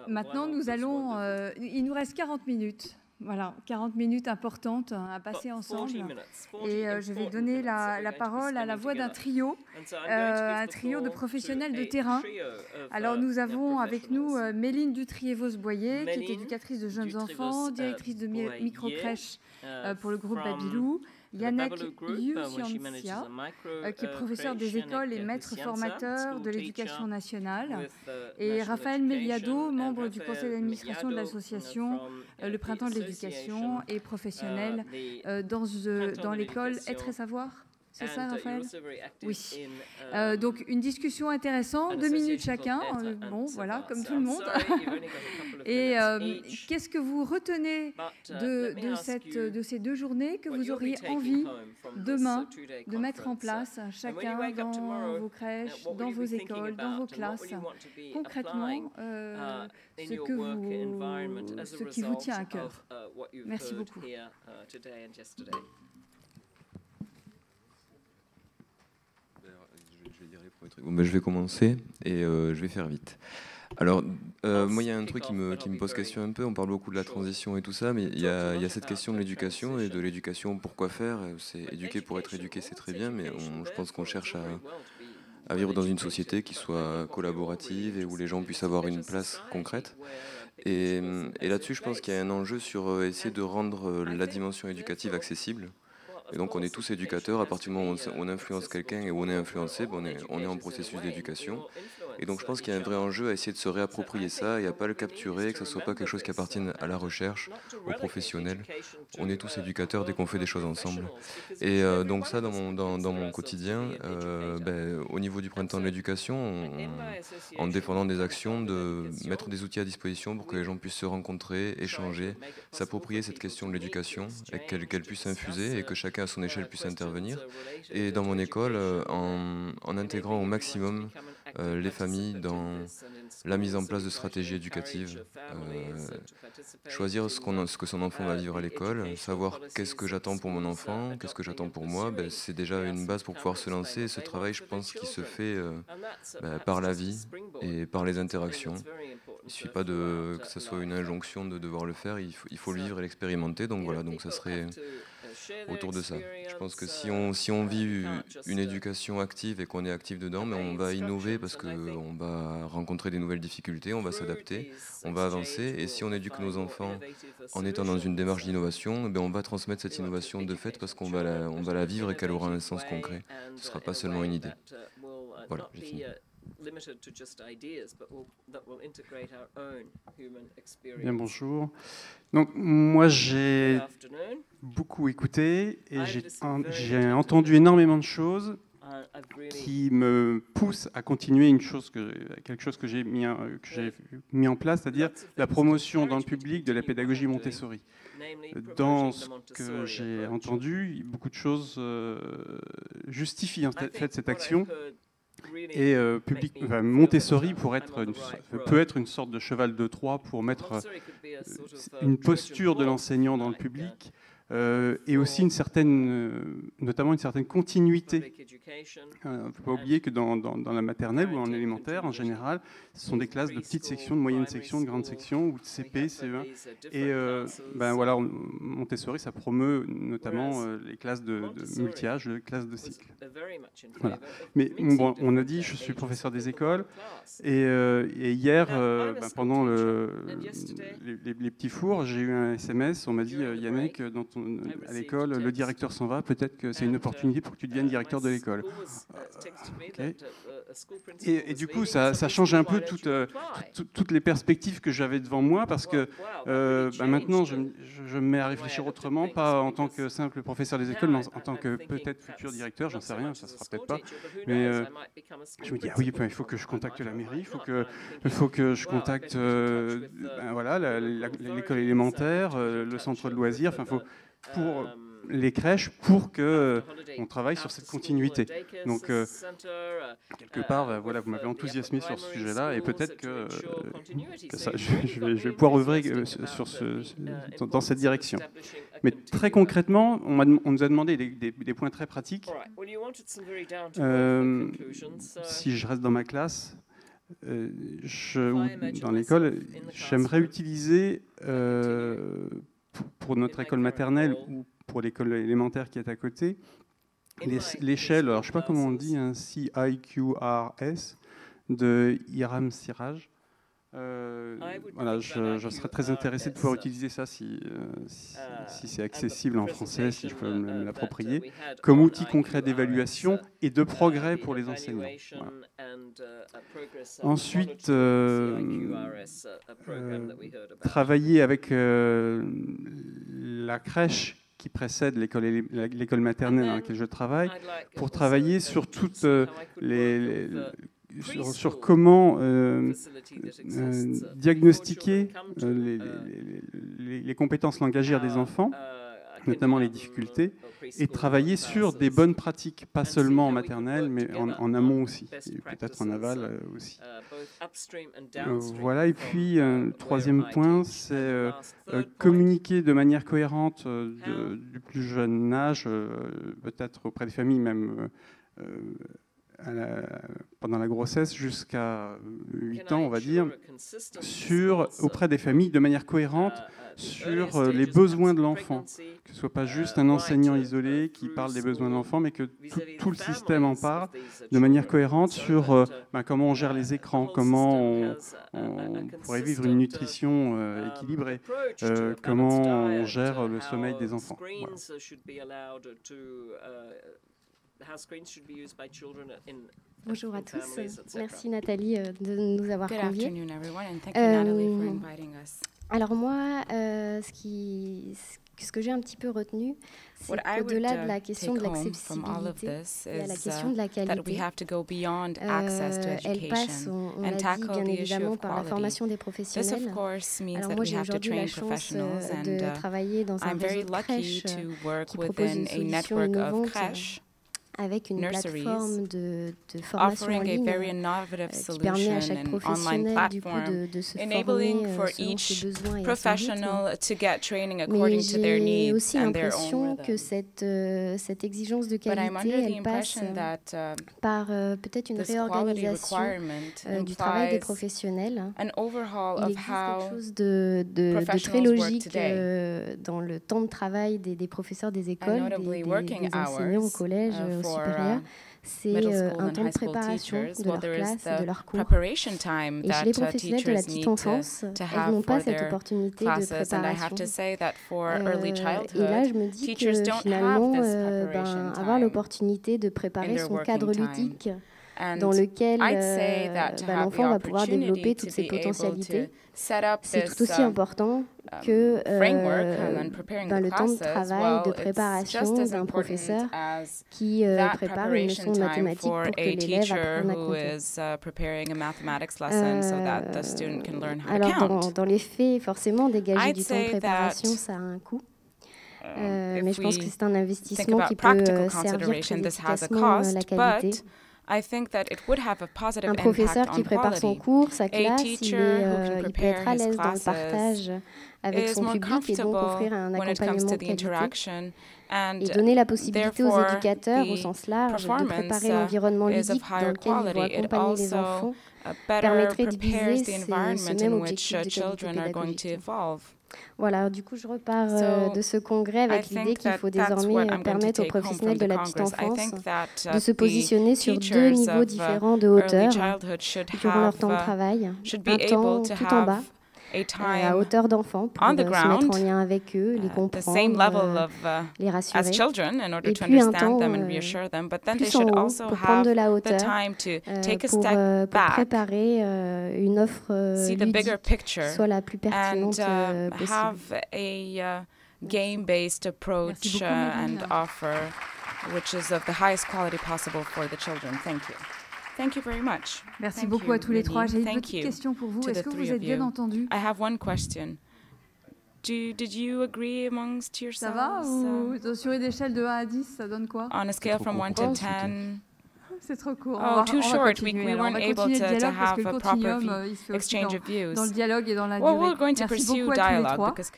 Maintenant, nous allons... il nous reste 40 minutes. Voilà, 40 minutes importantes à passer ensemble. Et je vais donner la parole à la voix d'un trio de professionnels de terrain. Alors, nous avons avec nous Méline Dutrier-Vosboyer, qui est éducatrice de jeunes enfants, directrice de micro-crèche pour le groupe Babylou. Yannick Youssiancia, qui est professeur des écoles et maître formateur de l'éducation nationale, et Raphaël Meliado, membre du conseil d'administration de l'association Le Printemps de l'éducation et professionnel dans l'école Être et Savoir. C'est ça, Raphaël? Oui. Donc, une discussion intéressante, 2 minutes chacun. Bon, voilà, comme tout le monde. Et qu'est-ce que vous retenez de ces 2 journées que vous auriez envie, demain, de mettre en place, chacun dans vos crèches, dans vos écoles, dans vos classes, concrètement, ce qui vous tient à cœur? Merci beaucoup. Je vais commencer et je vais faire vite. Alors, moi, il y a un truc qui me pose question un peu. On parle beaucoup de la transition et tout ça, mais il y a cette question de l'éducation et de l'éducation. Pourquoi faire? C'est éduquer pour être éduqué, c'est très bien, mais je pense qu'on cherche à vivre dans une société qui soit collaborative et où les gens puissent avoir une place concrète. Et là-dessus, je pense qu'il y a un enjeu sur essayer de rendre la dimension éducative accessible. Et donc on est tous éducateurs, à partir du moment où on influence quelqu'un et où on est influencé, on est en processus d'éducation. Et donc je pense qu'il y a un vrai enjeu à essayer de se réapproprier ça et à ne pas le capturer, que ce ne soit pas quelque chose qui appartienne à la recherche, aux professionnels. On est tous éducateurs dès qu'on fait des choses ensemble. Et donc ça, dans mon quotidien, au niveau du Printemps de l'éducation, en défendant des actions, de mettre des outils à disposition pour que les gens puissent se rencontrer, échanger, s'approprier cette question de l'éducation, et qu'elle puisse infuser et que chacun à son échelle puisse intervenir. Et dans mon école, en intégrant au maximum les familles dans la mise en place de stratégies éducatives, choisir ce que son enfant va vivre à l'école, savoir qu'est-ce que j'attends pour mon enfant, qu'est-ce que j'attends pour moi, c'est déjà une base pour pouvoir se lancer. Et ce travail, je pense, qui se fait par la vie et par les interactions. Il ne suffit pas que ce soit une injonction de devoir le faire, il faut le vivre et l'expérimenter. Donc voilà, donc ça serait autour de ça. Je pense que si on vit une éducation active et qu'on est actif dedans, mais on va innover parce qu'on va rencontrer des nouvelles difficultés, on va s'adapter, on va avancer. Et si on éduque nos enfants en étant dans une démarche d'innovation, on va transmettre cette innovation de fait parce qu'on va la vivre et qu'elle aura un sens concret. Ce ne sera pas seulement une idée. Voilà, j'ai fini. Bien, bonjour. Donc, moi, j'ai beaucoup écouté et j'ai entendu énormément de choses qui me poussent à continuer quelque chose que j'ai mis en place, c'est-à-dire la promotion dans le public de la pédagogie Montessori. Dans ce que j'ai entendu, beaucoup de choses justifient en fait cette action. Et Montessori peut être une sorte de cheval de Troie pour mettre une posture de l'enseignant dans le public et aussi notamment une certaine continuité. Il ne faut pas oublier que dans la maternelle ou en élémentaire, en général, ce sont des classes de petites sections, de moyennes sections, de grandes sections, ou de CP, CE1. Et voilà, Montessori, ça promeut notamment les classes de multi-âge, les classes de cycle. Voilà. Mais bon, on a dit, je suis professeur des écoles, et hier, pendant les petits fours, j'ai eu un SMS, on m'a dit, Yannick, à l'école, le directeur s'en va, peut-être que c'est une opportunité pour que tu deviennes directeur de l'école. Okay. Et du coup, ça change un peu toutes les perspectives que j'avais devant moi, parce que maintenant, je me mets à réfléchir autrement, pas en tant que simple professeur des écoles, mais en tant que peut-être futur directeur, j'en sais rien, ça ne sera peut-être pas. Mais je me dis, ah oui, il faut que je contacte la mairie, il faut que je contacte l'école élémentaire, le centre de loisirs, pour les crèches, pour qu'on travaille sur cette continuité. Donc, quelque part, voilà, vous m'avez enthousiasmé sur ce sujet-là, et peut-être que je vais pouvoir œuvrer dans cette direction. Mais très concrètement, on nous a demandé des points très pratiques. Si je reste dans ma classe, dans l'école, j'aimerais utiliser pour notre école maternelle ou pour l'école élémentaire qui est à côté, l'échelle, alors je ne sais pas comment on dit, hein, CIQRS de Hiram Siraj. Voilà, je serais très intéressé de pouvoir utiliser ça si c'est accessible en français, si je peux me l'approprier, comme outil concret d'évaluation et de progrès pour les enseignants. Voilà. Ensuite, travailler avec la crèche qui précède l'école maternelle dans laquelle je travaille, pour travailler sur toutes sur comment diagnostiquer les compétences langagières des enfants, notamment les difficultés, et travailler sur des bonnes pratiques, pas seulement en maternelle, mais en amont aussi, et peut-être en aval aussi. Voilà, et puis, troisième point, c'est communiquer de manière cohérente du plus jeune âge, peut-être auprès des familles, même pendant la grossesse jusqu'à 8 ans, on va dire, auprès des familles de manière cohérente sur les besoins de l'enfant, que ce ne soit pas juste un enseignant isolé qui parle des besoins de l'enfant, mais que tout le système en parle de manière cohérente sur comment on gère les écrans, comment on pourrait vivre une nutrition équilibrée, comment on gère le sommeil des enfants. Voilà. Bonjour à tous. Merci Nathalie de nous avoir conviés. Alors moi, ce que j'ai un petit peu retenu, c'est qu'au-delà de la question de l'accessibilité, il y a la question de la qualité. Elle passe, on l'a dit, bien évidemment, par la formation des professionnels. Alors moi, j'ai aujourd'hui la chance de travailler dans un réseau de crèches qui propose une solution innovante avec une plateforme de formation en ligne qui permet à chaque professionnel du coup de se former selon ses besoins et à son rythme. Mais j'ai aussi l'impression que cette exigence de qualité, elle passe par peut-être une réorganisation du travail des professionnels. Il existe quelque chose de très logique dans le temps de travail des professeurs des écoles, des enseignants au collège, supérieur, c'est un temps de préparation de leur classe, de leur cours. Et chez les professionnels de la petite enfance, elles n'ont pas cette opportunité de préparation. Et là, je me dis que finalement, avoir l'opportunité de préparer son cadre ludique dans lequel l'enfant va pouvoir développer toutes ses potentialités, c'est tout aussi important que le temps de travail, de préparation d'un professeur qui prépare une leçon de mathématiques pour que l'élève apprenne à compter. Alors, dans les faits, forcément, dégager du temps de préparation, ça a un coût. Mais je pense que c'est un investissement qui peut servir très efficacement la qualité. Un professeur qui prépare son cours, sa classe, il peut être à l'aise dans le partage avec son public et donc offrir un accompagnement de qualité. Et donner la possibilité aux éducateurs, au sens large, de préparer l'environnement ludique dans lequel ils vont accompagner les enfants permettrait de viser ce même objectif de qualité pédagogique. Voilà, du coup, je repars de ce congrès avec l'idée qu'il faut désormais permettre aux professionnels de la petite enfance de se positionner sur deux niveaux différents de hauteur durant leur temps de travail. Un temps tout en bas, à hauteur d'enfant, pour se mettre en lien avec eux, les comprendre, les rassurer. Et puis un temps plus en haut, pour prendre de la hauteur, pour préparer une offre ludique qui soit la plus pertinente possible. Game-based approach and offer, which is of the highest quality possible for the children. Thank you. Thank you very much. Merci beaucoup à tous les trois. J'ai une petite question pour vous. Est-ce que vous êtes bien entendus? I have one question. Did you agree amongst yourselves? Ça va ou sur une échelle de 1 à 10, ça donne quoi? On a scale from 1 to 10. C'est trop court. Oh, too short. We weren't able to have a proper exchange of views. Dans le dialogue et dans la durée. Well, we're going to pursue dialogue because